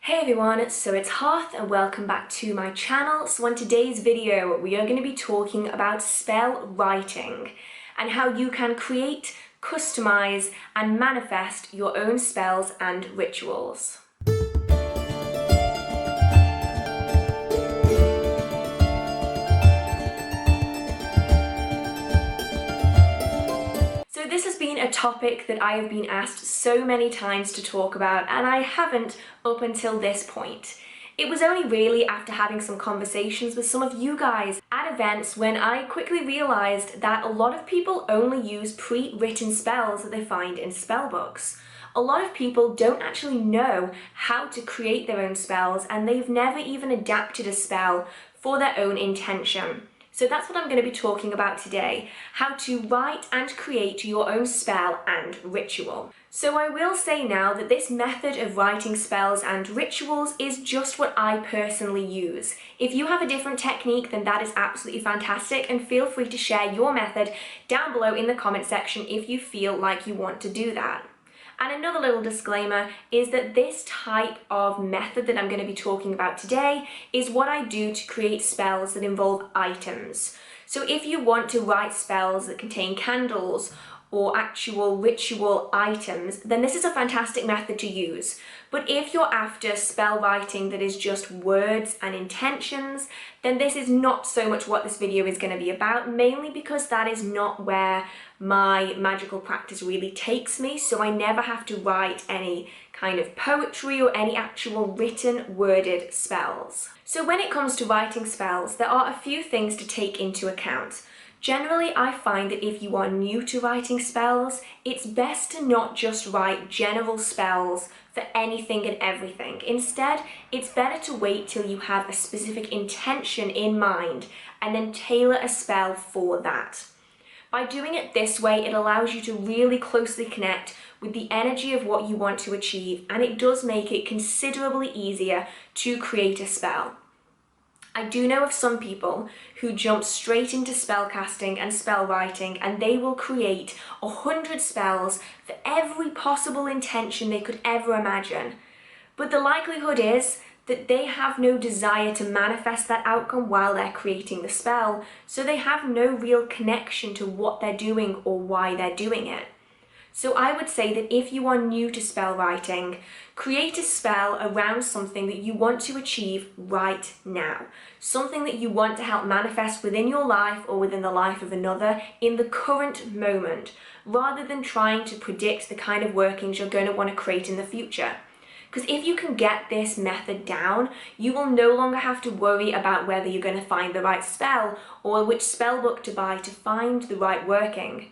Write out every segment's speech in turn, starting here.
Hey everyone, so it's Hearth and welcome back to my channel. So on today's video we are going to be talking about spell writing and how you can create, customize and manifest your own spells and rituals. So this has been a topic that I have been asked so many times to talk about, and I haven't up until this point. It was only really after having some conversations with some of you guys at events when I quickly realised that a lot of people only use pre-written spells that they find in spell books. A lot of people don't actually know how to create their own spells, and they've never even adapted a spell for their own intention. So that's what I'm going to be talking about today, how to write and create your own spell and ritual. So I will say now that this method of writing spells and rituals is just what I personally use. If you have a different technique, then that is absolutely fantastic, and feel free to share your method down below in the comment section if you feel like you want to do that. And another little disclaimer is that this type of method that I'm going to be talking about today is what I do to create spells that involve items. So if you want to write spells that contain candles or actual ritual items, then this is a fantastic method to use. But if you're after spell writing that is just words and intentions, then this is not so much what this video is going to be about, mainly because that is not where my magical practice really takes me, so I never have to write any kind of poetry or any actual written, worded spells. So when it comes to writing spells, there are a few things to take into account. Generally, I find that if you are new to writing spells, it's best to not just write general spells for anything and everything. Instead, it's better to wait till you have a specific intention in mind and then tailor a spell for that. By doing it this way, it allows you to really closely connect with the energy of what you want to achieve, and it does make it considerably easier to create a spell. I do know of some people who jump straight into spellcasting and spell writing, and they will create 100 spells for every possible intention they could ever imagine. But the likelihood is that they have no desire to manifest that outcome while they're creating the spell, so they have no real connection to what they're doing or why they're doing it. So I would say that if you are new to spell writing, create a spell around something that you want to achieve right now. Something that you want to help manifest within your life or within the life of another in the current moment, rather than trying to predict the kind of workings you're going to want to create in the future. Because if you can get this method down, you will no longer have to worry about whether you're going to find the right spell or which spell book to buy to find the right working.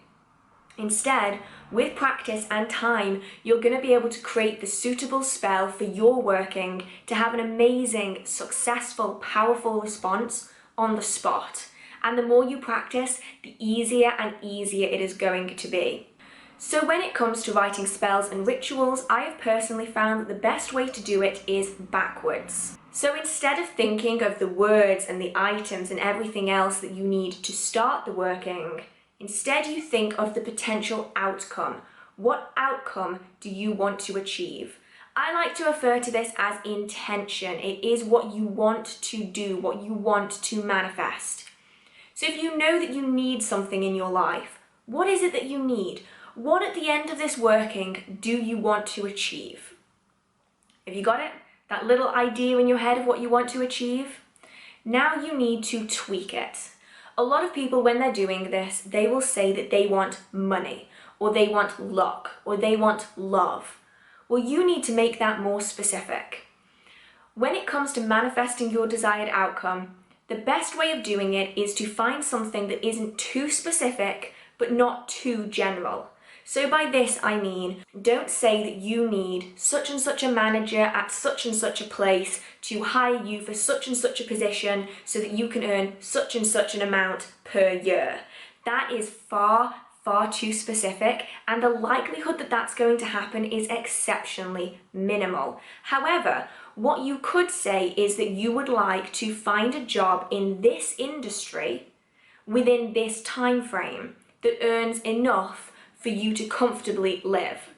Instead, with practice and time, you're going to be able to create the suitable spell for your working to have an amazing, successful, powerful response on the spot. And the more you practice, the easier and easier it is going to be. So when it comes to writing spells and rituals, I have personally found that the best way to do it is backwards. So instead of thinking of the words and the items and everything else that you need to start the working, instead you think of the potential outcome. What outcome do you want to achieve? I like to refer to this as intention. It is what you want to do, what you want to manifest. So if you know that you need something in your life, what is it that you need? What at the end of this working do you want to achieve? Have you got it? That little idea in your head of what you want to achieve? Now you need to tweak it. A lot of people, when they're doing this, they will say that they want money, or they want luck, or they want love. Well, you need to make that more specific. When it comes to manifesting your desired outcome, the best way of doing it is to find something that isn't too specific, but not too general. So by this I mean, don't say that you need such and such a manager at such and such a place to hire you for such and such a position so that you can earn such and such an amount per year. That is far too specific, and the likelihood that that's going to happen is exceptionally minimal. However, what you could say is that you would like to find a job in this industry within this time frame that earns enough for you to comfortably live.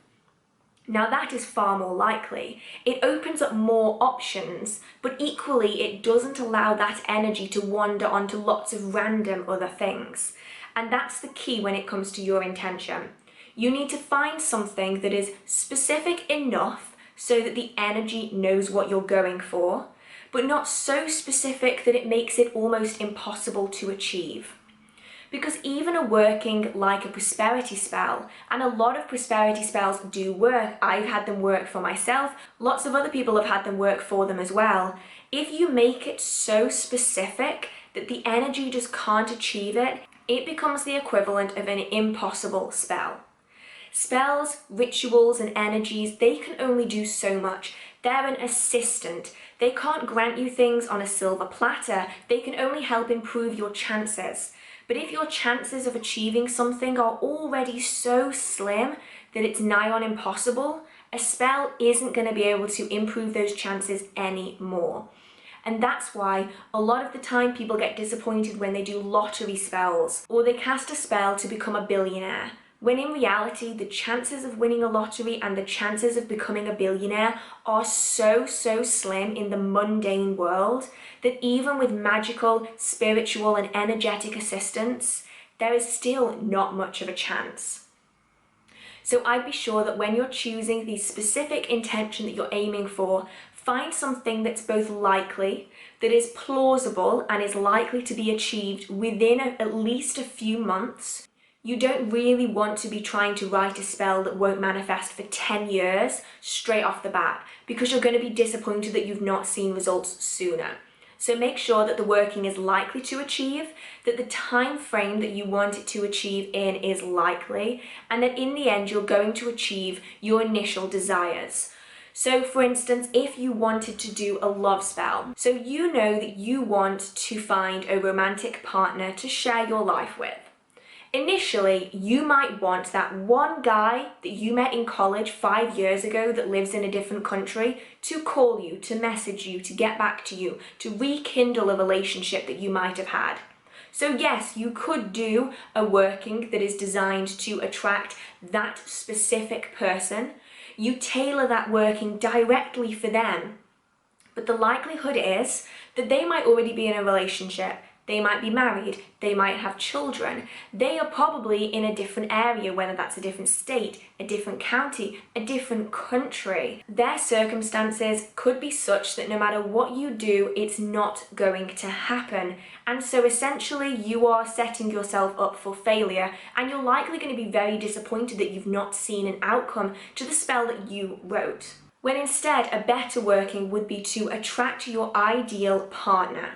Now that is far more likely. It opens up more options, but equally it doesn't allow that energy to wander onto lots of random other things. And that's the key when it comes to your intention. You need to find something that is specific enough so that the energy knows what you're going for, but not so specific that it makes it almost impossible to achieve. Because even a working like a prosperity spell, and a lot of prosperity spells do work, I've had them work for myself, lots of other people have had them work for them as well. If you make it so specific that the energy just can't achieve it, it becomes the equivalent of an impossible spell. Spells, rituals, and energies, they can only do so much. They're an assistant. They can't grant you things on a silver platter. They can only help improve your chances. But if your chances of achieving something are already so slim that it's nigh on impossible, a spell isn't going to be able to improve those chances anymore. And that's why a lot of the time people get disappointed when they do lottery spells, or they cast a spell to become a billionaire, when in reality the chances of winning a lottery and the chances of becoming a billionaire are so slim in the mundane world that even with magical, spiritual and energetic assistance, there is still not much of a chance. So I'd be sure that when you're choosing the specific intention that you're aiming for, find something that's both likely, that is plausible and is likely to be achieved within at least a few months. You don't really want to be trying to write a spell that won't manifest for 10 years straight off the bat, because you're going to be disappointed that you've not seen results sooner. So make sure that the working is likely to achieve, that the time frame that you want it to achieve in is likely, and that in the end you're going to achieve your initial desires. So for instance, if you wanted to do a love spell, so you know that you want to find a romantic partner to share your life with. Initially, you might want that one guy that you met in college 5 years ago that lives in a different country to call you, to message you, to get back to you, to rekindle a relationship that you might have had. So yes, you could do a working that is designed to attract that specific person. You tailor that working directly for them. But the likelihood is that they might already be in a relationship. They might be married, they might have children, they are probably in a different area, whether that's a different state, a different county, a different country. Their circumstances could be such that no matter what you do, it's not going to happen. And so essentially you are setting yourself up for failure, and you're likely going to be very disappointed that you've not seen an outcome to the spell that you wrote. When instead a better working would be to attract your ideal partner.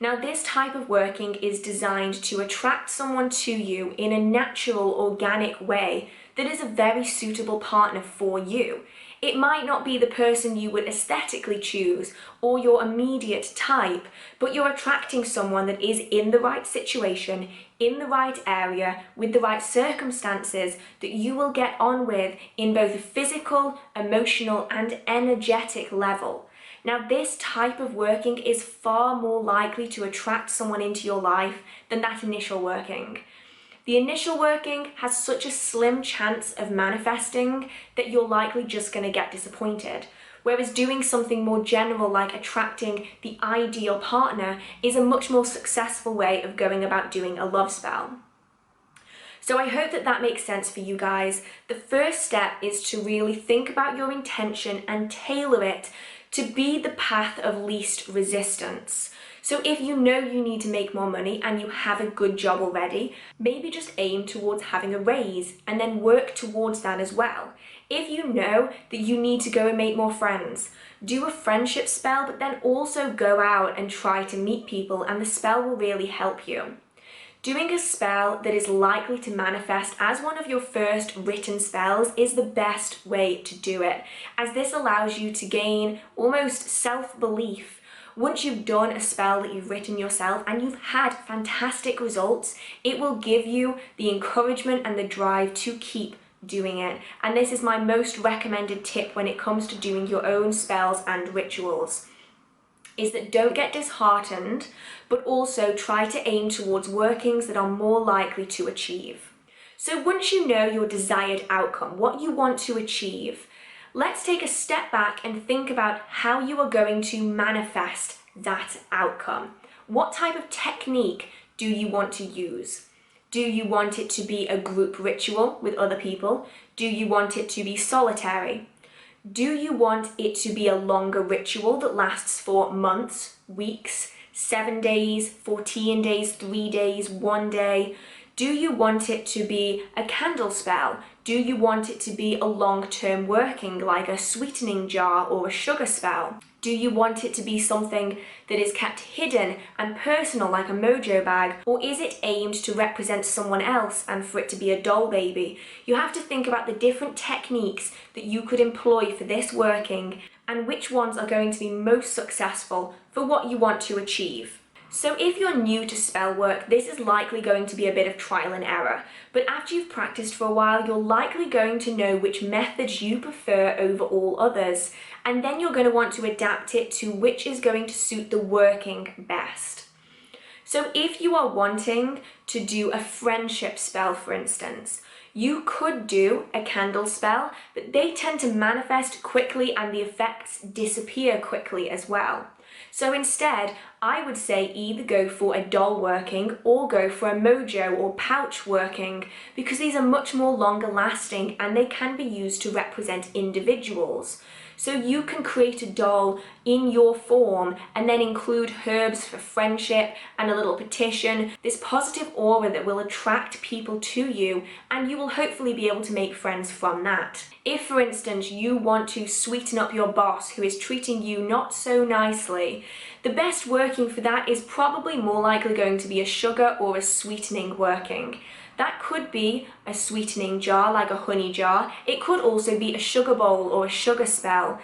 Now this type of working is designed to attract someone to you in a natural, organic way that is a very suitable partner for you. It might not be the person you would aesthetically choose or your immediate type, but you're attracting someone that is in the right situation, in the right area, with the right circumstances that you will get on with in both a physical, emotional, and energetic level. Now this type of working is far more likely to attract someone into your life than that initial working. The initial working has such a slim chance of manifesting that you're likely just going to get disappointed. Whereas doing something more general like attracting the ideal partner is a much more successful way of going about doing a love spell. So I hope that that makes sense for you guys. The first step is to really think about your intention and tailor it to be the path of least resistance. So if you know you need to make more money and you have a good job already, maybe just aim towards having a raise and then work towards that as well. If you know that you need to go and make more friends, do a friendship spell, but then also go out and try to meet people, and the spell will really help you. Doing a spell that is likely to manifest as one of your first written spells is the best way to do it, as this allows you to gain almost self-belief. Once you've done a spell that you've written yourself and you've had fantastic results, it will give you the encouragement and the drive to keep doing it. And this is my most recommended tip when it comes to doing your own spells and rituals, is that don't get disheartened, but also try to aim towards workings that are more likely to achieve. So once you know your desired outcome, what you want to achieve, let's take a step back and think about how you are going to manifest that outcome. What type of technique do you want to use? Do you want it to be a group ritual with other people? Do you want it to be solitary? Do you want it to be a longer ritual that lasts for months, weeks, 7 days, 14 days, 3 days, 1 day? Do you want it to be a candle spell? Do you want it to be a long-term working, like a sweetening jar or a sugar spell? Do you want it to be something that is kept hidden and personal, like a mojo bag? Or is it aimed to represent someone else and for it to be a doll baby? You have to think about the different techniques that you could employ for this working and which ones are going to be most successful for what you want to achieve. So if you're new to spell work, this is likely going to be a bit of trial and error, but after you've practiced for a while, you're likely going to know which methods you prefer over all others, and then you're going to want to adapt it to which is going to suit the working best. So if you are wanting to do a friendship spell, for instance, you could do a candle spell, but they tend to manifest quickly and the effects disappear quickly as well. So instead, I would say either go for a doll working or go for a mojo or pouch working, because these are much more longer lasting and they can be used to represent individuals. So you can create a doll in your form and then include herbs for friendship and a little petition, this positive aura that will attract people to you, and you will hopefully be able to make friends from that. If, for instance, you want to sweeten up your boss who is treating you not so nicely, the best working for that is probably more likely going to be a sugar or a sweetening working. That could be a sweetening jar, like a honey jar. It could also be a sugar bowl or a sugar spell.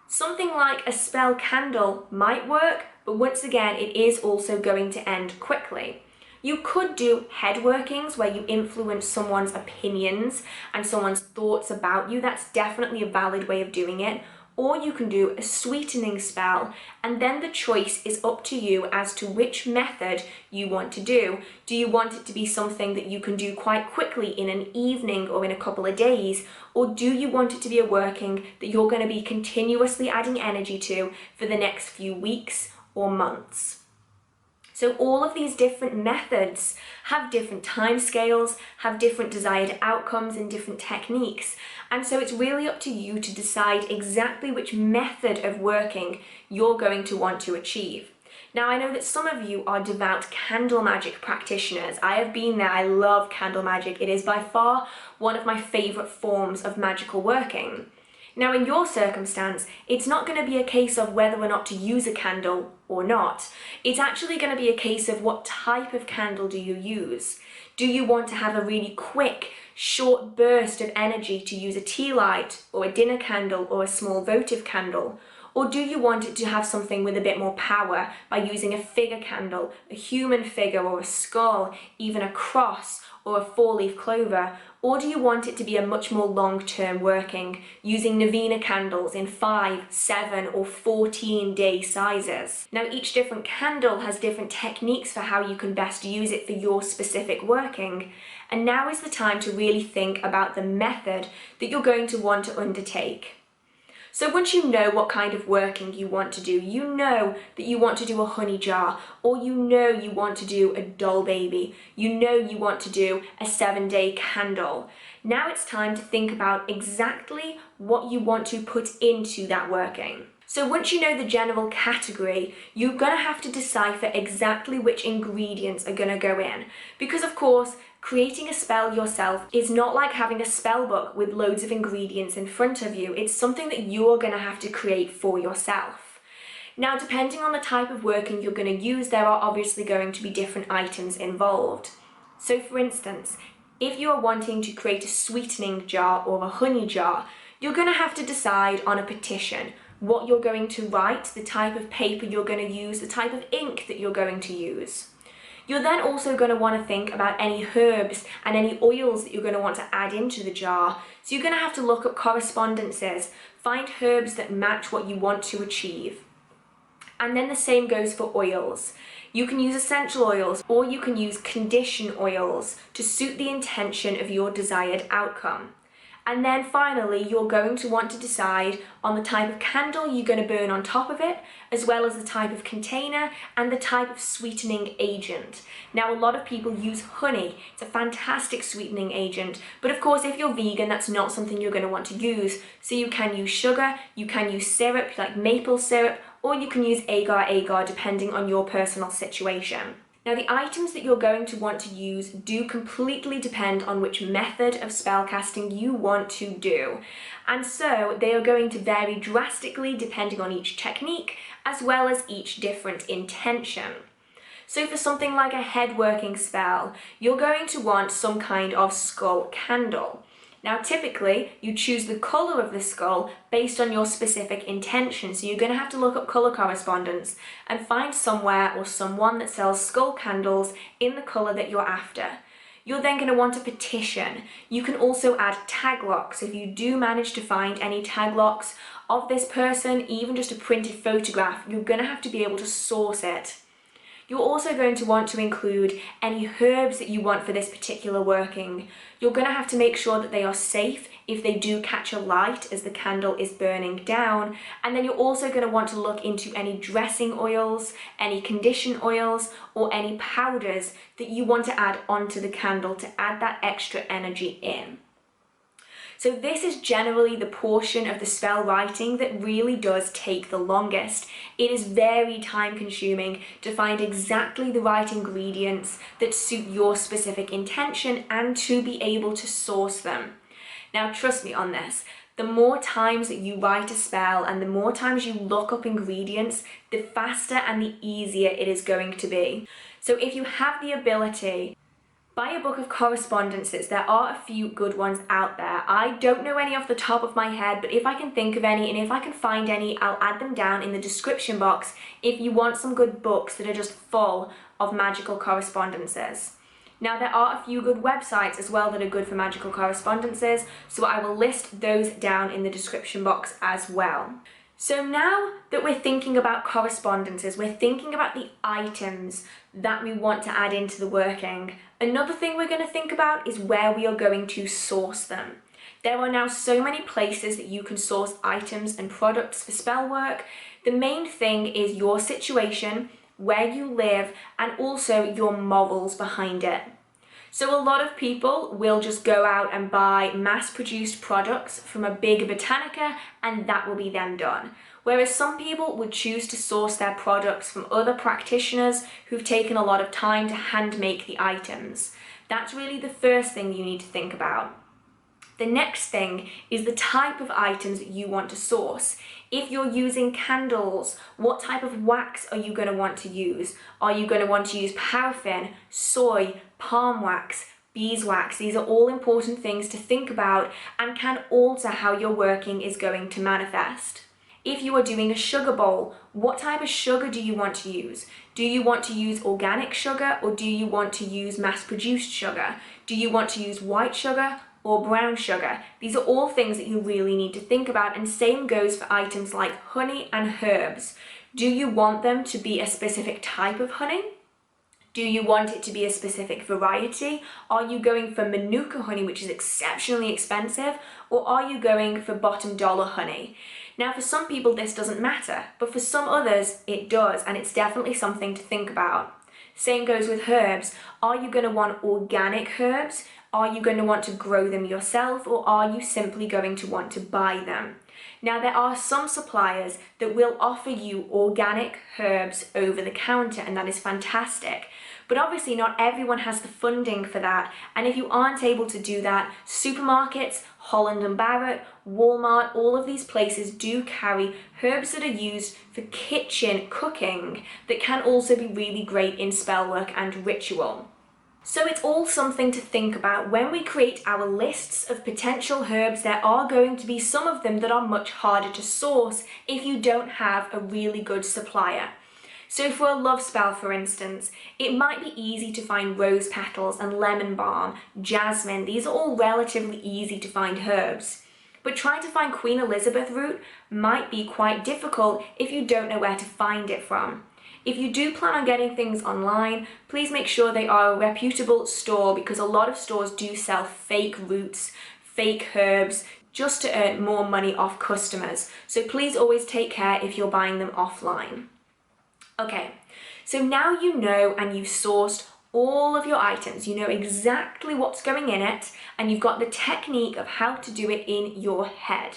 Something like a spell candle might work, but once again, it is also going to end quickly. You could do head workings where you influence someone's opinions and someone's thoughts about you. That's definitely a valid way of doing it. Or you can do a sweetening spell, and then the choice is up to you as to which method you want to do. Do you want it to be something that you can do quite quickly in an evening or in a couple of days? Or do you want it to be a working that you're going to be continuously adding energy to for the next few weeks or months? So all of these different methods have different timescales, have different desired outcomes and different techniques. And so it's really up to you to decide exactly which method of working you're going to want to achieve. Now, I know that some of you are devout candle magic practitioners. I have been there. I love candle magic. It is by far one of my favorite forms of magical working. Now, in your circumstance, it's not going to be a case of whether or not to use a candle or not. It's actually going to be a case of what type of candle do you use. Do you want to have a really quick, short burst of energy to use a tea light or a dinner candle or a small votive candle? Or do you want it to have something with a bit more power by using a figure candle, a human figure or a skull, even a cross or a 4-leaf clover? Or do you want it to be a much more long-term working, using novena candles in 5, 7 or 14-day sizes? Now, each different candle has different techniques for how you can best use it for your specific working. And now is the time to really think about the method that you're going to want to undertake. So once you know what kind of working you want to do, you know that you want to do a honey jar, or you know you want to do a doll baby, you know you want to do a 7-day candle. Now it's time to think about exactly what you want to put into that working. So once you know the general category, you're going to have to decipher exactly which ingredients are going to go in. Because of course, creating a spell yourself is not like having a spell book with loads of ingredients in front of you. It's something that you're going to have to create for yourself. Now, depending on the type of working you're going to use, there are obviously going to be different items involved. So for instance, if you are wanting to create a sweetening jar or a honey jar, you're going to have to decide on a petition what you're going to write, the type of paper you're going to use, the type of ink that you're going to use. You're then also going to want to think about any herbs and any oils that you're going to want to add into the jar. So you're going to have to look up correspondences, find herbs that match what you want to achieve. And then the same goes for oils. You can use essential oils, or you can use condition oils to suit the intention of your desired outcome. And then finally, you're going to want to decide on the type of candle you're going to burn on top of it, as well as the type of container and the type of sweetening agent. Now, a lot of people use honey. It's a fantastic sweetening agent, but of course, if you're vegan, that's not something you're going to want to use. So you can use sugar, you can use syrup like maple syrup, or you can use agar-agar depending on your personal situation. Now, the items that you're going to want to use do completely depend on which method of spellcasting you want to do. And so they are going to vary drastically depending on each technique, as well as each different intention. So for something like a head working spell, you're going to want some kind of skull candle. Now, typically, you choose the colour of the skull based on your specific intention. So you're going to have to look up colour correspondence and find somewhere or someone that sells skull candles in the colour that you're after. You're then going to want a petition. You can also add tag locks. If you do manage to find any tag locks of this person, even just a printed photograph, you're going to have to be able to source it. You're also going to want to include any herbs that you want for this particular working. You're going to have to make sure that they are safe if they do catch a light as the candle is burning down. And then you're also going to want to look into any dressing oils, any condition oils, or any powders that you want to add onto the candle to add that extra energy in. So this is generally the portion of the spell writing that really does take the longest. It is very time consuming to find exactly the right ingredients that suit your specific intention and to be able to source them. Now, trust me on this. The more times that you write a spell and the more times you look up ingredients, the faster and the easier it is going to be. So if you have the ability, buy a book of correspondences. There are a few good ones out there. I don't know any off the top of my head, but if I can think of any and if I can find any, I'll add them down in the description box if you want some good books that are just full of magical correspondences. Now, there are a few good websites as well that are good for magical correspondences, so I will list those down in the description box as well. So now that we're thinking about correspondences, we're thinking about the items that we want to add into the working. Another thing we're going to think about is where we are going to source them. There are now so many places that you can source items and products for spell work. The main thing is your situation, where you live, and also your morals behind it. So a lot of people will just go out and buy mass-produced products from a big botanica and that will be them done. Whereas some people would choose to source their products from other practitioners who've taken a lot of time to hand make the items. That's really the first thing you need to think about. The next thing is the type of items that you want to source. If you're using candles, what type of wax are you going to want to use? Are you going to want to use paraffin, soy, palm wax, beeswax? These are all important things to think about and can alter how your working is going to manifest. If you are doing a sugar bowl, what type of sugar do you want to use? Do you want to use organic sugar or do you want to use mass-produced sugar? Do you want to use white sugar or brown sugar? These are all things that you really need to think about, and same goes for items like honey and herbs. Do you want them to be a specific type of honey? Do you want it to be a specific variety? Are you going for Manuka honey, which is exceptionally expensive, or are you going for bottom dollar honey? Now, for some people this doesn't matter, but for some others it does, and it's definitely something to think about. Same goes with herbs. Are you going to want organic herbs? Are you going to want to grow them yourself, or are you simply going to want to buy them? Now, there are some suppliers that will offer you organic herbs over the counter, and that is fantastic. But obviously not everyone has the funding for that, and if you aren't able to do that, supermarkets, Holland & Barrett, Walmart, all of these places do carry herbs that are used for kitchen cooking that can also be really great in spell work and ritual. So it's all something to think about. When we create our lists of potential herbs, there are going to be some of them that are much harder to source if you don't have a really good supplier. So for a love spell, for instance, it might be easy to find rose petals and lemon balm, jasmine. These are all relatively easy to find herbs. But trying to find Queen Elizabeth root might be quite difficult if you don't know where to find it from. If you do plan on getting things online, please make sure they are a reputable store, because a lot of stores do sell fake roots, fake herbs just to earn more money off customers. So please always take care if you're buying them offline. Okay, so now you know and you've sourced all of your items, you know exactly what's going in it, and you've got the technique of how to do it in your head.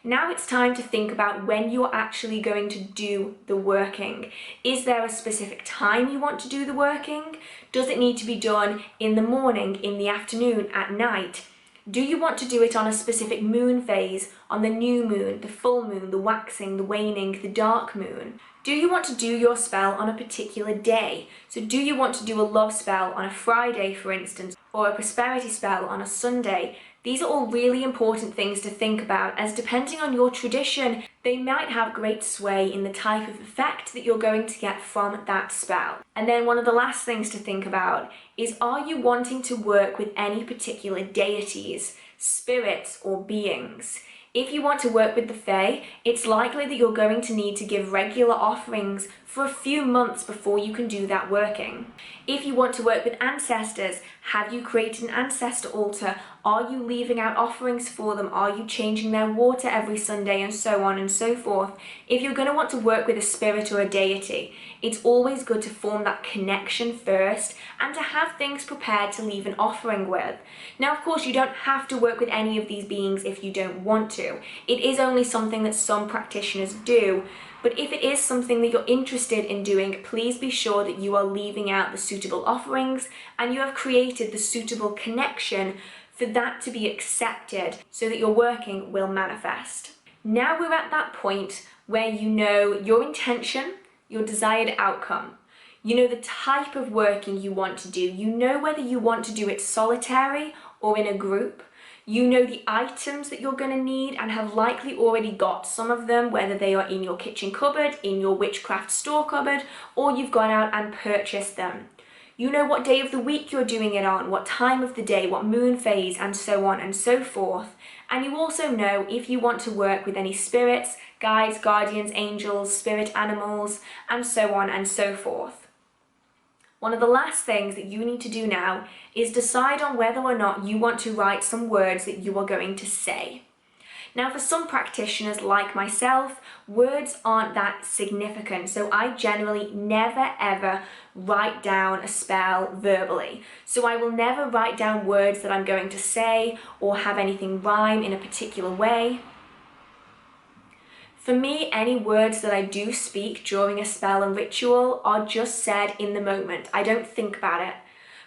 Now it's time to think about when you're actually going to do the working. Is there a specific time you want to do the working? Does it need to be done in the morning, in the afternoon, at night? Do you want to do it on a specific moon phase, on the new moon, the full moon, the waxing, the waning, the dark moon? Do you want to do your spell on a particular day? So do you want to do a love spell on a Friday, for instance, or a prosperity spell on a Sunday? These are all really important things to think about, as depending on your tradition, they might have great sway in the type of effect that you're going to get from that spell. And then one of the last things to think about is, are you wanting to work with any particular deities, spirits, or beings? If you want to work with the Fae, it's likely that you're going to need to give regular offerings for a few months before you can do that working. If you want to work with ancestors, have you created an ancestor altar? Are you leaving out offerings for them? Are you changing their water every Sunday, and so on and so forth? If you're going to want to work with a spirit or a deity, it's always good to form that connection first and to have things prepared to leave an offering with. Now, of course, you don't have to work with any of these beings if you don't want to. It is only something that some practitioners do. But if it is something that you're interested in doing, please be sure that you are leaving out the suitable offerings and you have created the suitable connection for that to be accepted so that your working will manifest. Now we're at that point where you know your intention, your desired outcome. You know the type of working you want to do. You know whether you want to do it solitary or in a group. You know the items that you're going to need and have likely already got some of them, whether they are in your kitchen cupboard, in your Witchcraft store cupboard, or you've gone out and purchased them. You know what day of the week you're doing it on, what time of the day, what moon phase, and so on and so forth. And you also know if you want to work with any spirits, guides, guardians, angels, spirit animals, and so on and so forth. One of the last things that you need to do now is decide on whether or not you want to write some words that you are going to say. Now, for some practitioners like myself, words aren't that significant, so I generally never ever write down a spell verbally. So I will never write down words that I'm going to say or have anything rhyme in a particular way. For me, any words that I do speak during a spell and ritual are just said in the moment. I don't think about it.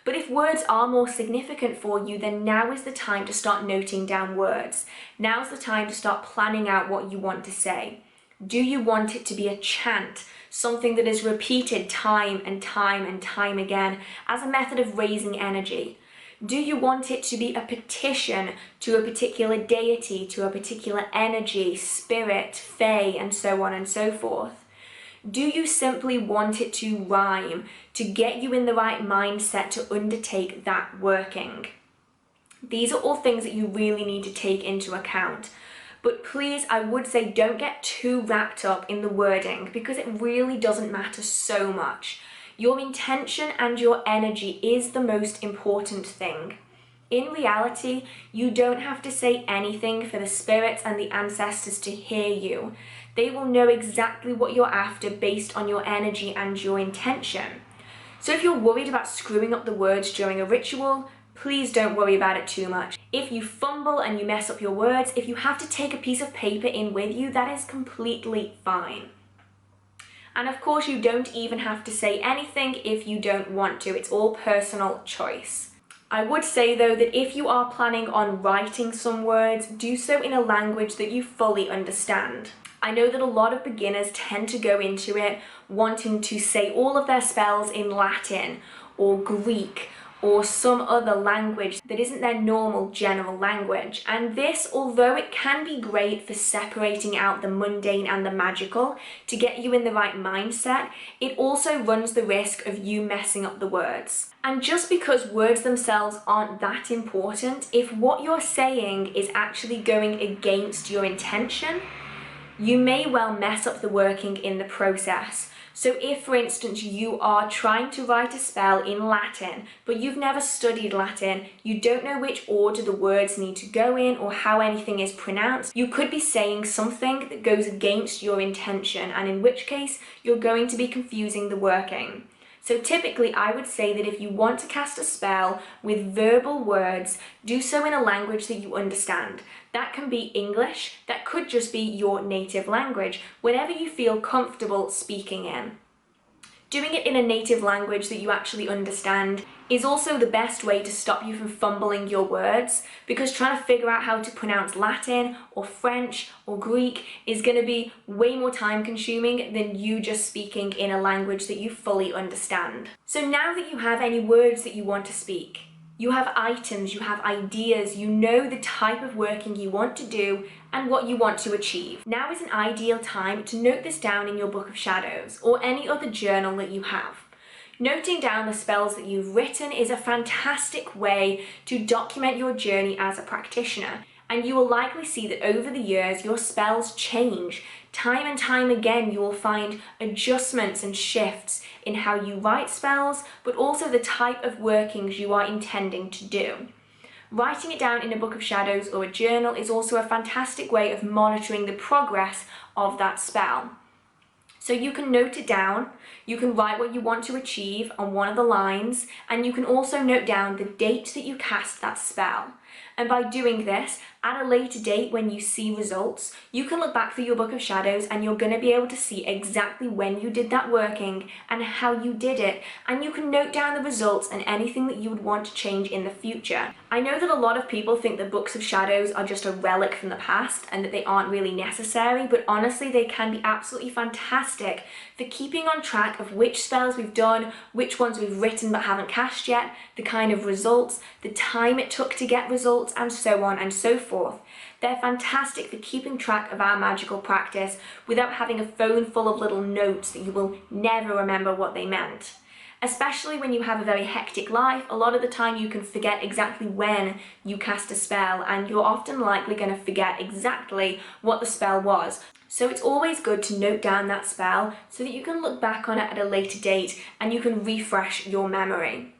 But if words are more significant for you, then now is the time to start noting down words. Now's the time to start planning out what you want to say. Do you want it to be a chant, something that is repeated time and time and time again as a method of raising energy? Do you want it to be a petition to a particular deity, to a particular energy, spirit, fae, and so on and so forth? Do you simply want it to rhyme, to get you in the right mindset to undertake that working? These are all things that you really need to take into account. But please, I would say don't get too wrapped up in the wording because it really doesn't matter so much. Your intention and your energy is the most important thing. In reality, you don't have to say anything for the spirits and the ancestors to hear you. They will know exactly what you're after based on your energy and your intention. So if you're worried about screwing up the words during a ritual, please don't worry about it too much. If you fumble and you mess up your words, if you have to take a piece of paper in with you, that is completely fine. And of course, you don't even have to say anything if you don't want to. It's all personal choice. I would say though that if you are planning on writing some words, do so in a language that you fully understand. I know that a lot of beginners tend to go into it wanting to say all of their spells in Latin or Greek or some other language that isn't their normal general language. And this, although it can be great for separating out the mundane and the magical to get you in the right mindset, it also runs the risk of you messing up the words. And just because words themselves aren't that important, if what you're saying is actually going against your intention, you may well mess up the working in the process. So if, for instance, you are trying to write a spell in Latin, but you've never studied Latin, you don't know which order the words need to go in or how anything is pronounced, you could be saying something that goes against your intention, and in which case you're going to be confusing the working. So typically I would say that if you want to cast a spell with verbal words, do so in a language that you understand. That can be English, that could just be your native language, whatever you feel comfortable speaking in. Doing it in a native language that you actually understand is also the best way to stop you from fumbling your words, because trying to figure out how to pronounce Latin or French or Greek is going to be way more time consuming than you just speaking in a language that you fully understand. So now that you have any words that you want to speak, you have items, you have ideas, you know the type of working you want to do and what you want to achieve. Now is an ideal time to note this down in your Book of Shadows or any other journal that you have. Noting down the spells that you've written is a fantastic way to document your journey as a practitioner, and you will likely see that over the years your spells change. Time and time again you will find adjustments and shifts in how you write spells, but also the type of workings you are intending to do. Writing it down in a Book of Shadows or a journal is also a fantastic way of monitoring the progress of that spell. So you can note it down, you can write what you want to achieve on one of the lines, and you can also note down the date that you cast that spell. And by doing this, at a later date when you see results, you can look back through your Book of Shadows and you're going to be able to see exactly when you did that working and how you did it, and you can note down the results and anything that you would want to change in the future. I know that a lot of people think that Books of Shadows are just a relic from the past and that they aren't really necessary, but honestly they can be absolutely fantastic for keeping on track of which spells we've done, which ones we've written but haven't cast yet, the kind of results, the time it took to get results, and so on and so forth. They're fantastic for keeping track of our magical practice without having a phone full of little notes that you will never remember what they meant. Especially when you have a very hectic life, a lot of the time you can forget exactly when you cast a spell, and you're often likely going to forget exactly what the spell was. So it's always good to note down that spell so that you can look back on it at a later date and you can refresh your memory.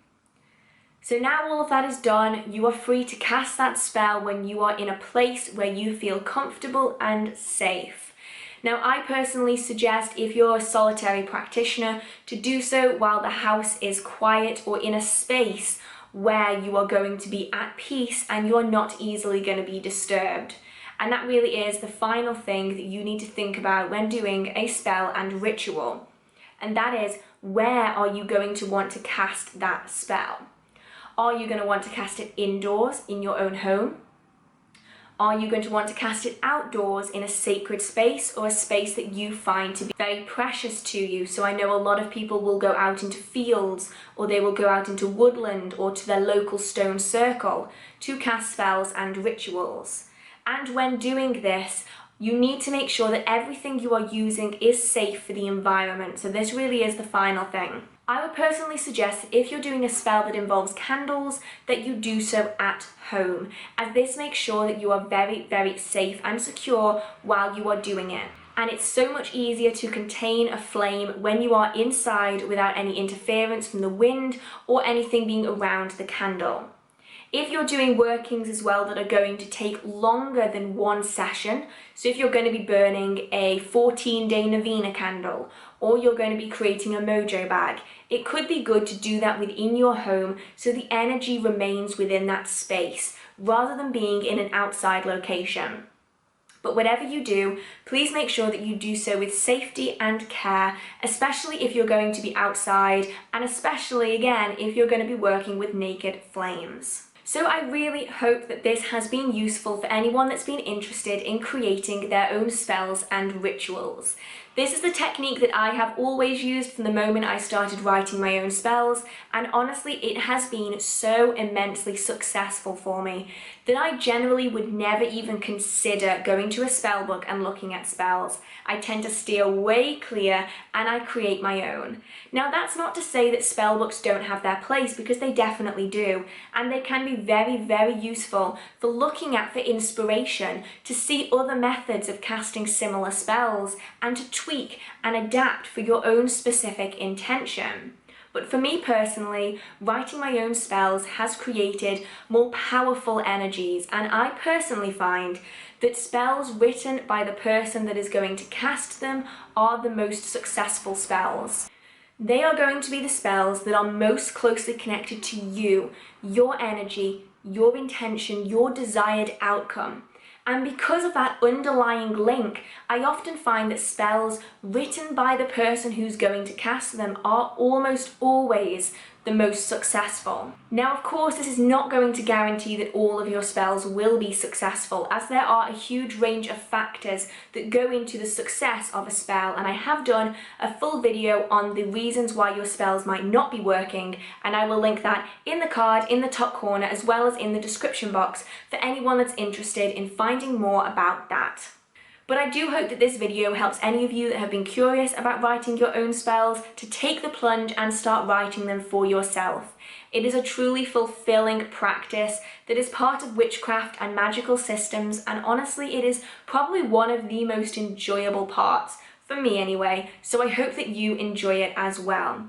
So now all of that is done, you are free to cast that spell when you are in a place where you feel comfortable and safe. Now I personally suggest, if you're a solitary practitioner, to do so while the house is quiet or in a space where you are going to be at peace and you're not easily going to be disturbed. And that really is the final thing that you need to think about when doing a spell and ritual. And that is, where are you going to want to cast that spell? Are you going to want to cast it indoors in your own home? Are you going to want to cast it outdoors in a sacred space or a space that you find to be very precious to you? So I know a lot of people will go out into fields, or they will go out into woodland or to their local stone circle to cast spells and rituals. And when doing this, you need to make sure that everything you are using is safe for the environment. So this really is the final thing. I would personally suggest that if you're doing a spell that involves candles, that you do so at home, as this makes sure that you are very, very safe and secure while you are doing it. And it's so much easier to contain a flame when you are inside without any interference from the wind or anything being around the candle. If you're doing workings as well that are going to take longer than one session, so if you're going to be burning a 14-day novena candle, or you're going to be creating a mojo bag, it could be good to do that within your home so the energy remains within that space, rather than being in an outside location. But whatever you do, please make sure that you do so with safety and care, especially if you're going to be outside, and especially, again, if you're going to be working with naked flames. So I really hope that this has been useful for anyone that's been interested in creating their own spells and rituals. This is the technique that I have always used from the moment I started writing my own spells, and honestly it has been so immensely successful for me that I generally would never even consider going to a spell book and looking at spells. I tend to steer way clear and I create my own. Now that's not to say that spell books don't have their place, because they definitely do, and they can be very, very useful for looking at for inspiration, to see other methods of casting similar spells and to tweak and adapt for your own specific intention. But for me personally, writing my own spells has created more powerful energies, and I personally find that spells written by the person that is going to cast them are the most successful spells. They are going to be the spells that are most closely connected to you, your energy, your intention, your desired outcome. And because of that underlying link, I often find that spells written by the person who's going to cast them are almost always the most successful. Now, of course, this is not going to guarantee that all of your spells will be successful, as there are a huge range of factors that go into the success of a spell, and I have done a full video on the reasons why your spells might not be working, and I will link that in the card in the top corner as well as in the description box for anyone that's interested in finding more about that. But I do hope that this video helps any of you that have been curious about writing your own spells to take the plunge and start writing them for yourself. It is a truly fulfilling practice that is part of witchcraft and magical systems, and honestly it is probably one of the most enjoyable parts, for me anyway, so I hope that you enjoy it as well.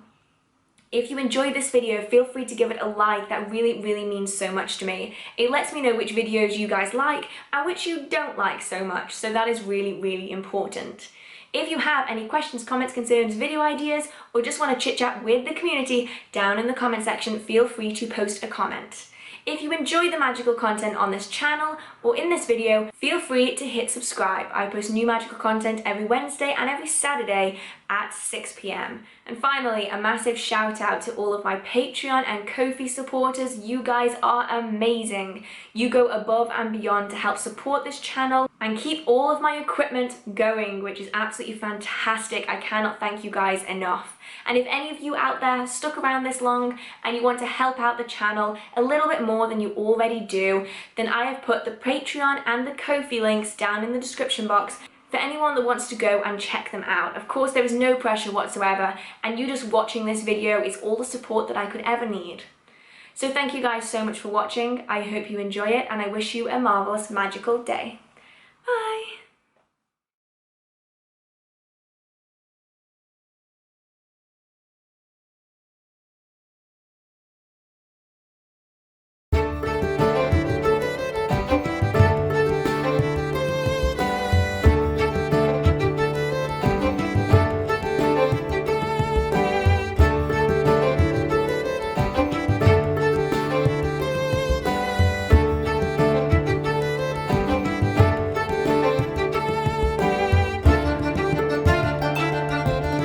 If you enjoyed this video, feel free to give it a like. That really, really means so much to me. It lets me know which videos you guys like and which you don't like so much, so that is really, really important. If you have any questions, comments, concerns, video ideas, or just want to chit chat with the community down in the comment section, feel free to post a comment. If you enjoy the magical content on this channel or in this video, feel free to hit subscribe. I post new magical content every Wednesday and every Saturday at 6 p.m. And finally, a massive shout out to all of my Patreon and Ko-fi supporters. You guys are amazing. You go above and beyond to help support this channel and keep all of my equipment going, which is absolutely fantastic. I cannot thank you guys enough. And if any of you out there stuck around this long and you want to help out the channel a little bit more than you already do, then I have put the Patreon and the Ko-fi links down in the description box for anyone that wants to go and check them out. Of course, there is no pressure whatsoever, and you just watching this video is all the support that I could ever need. So thank you guys so much for watching. I hope you enjoy it, and I wish you a marvelous magical day.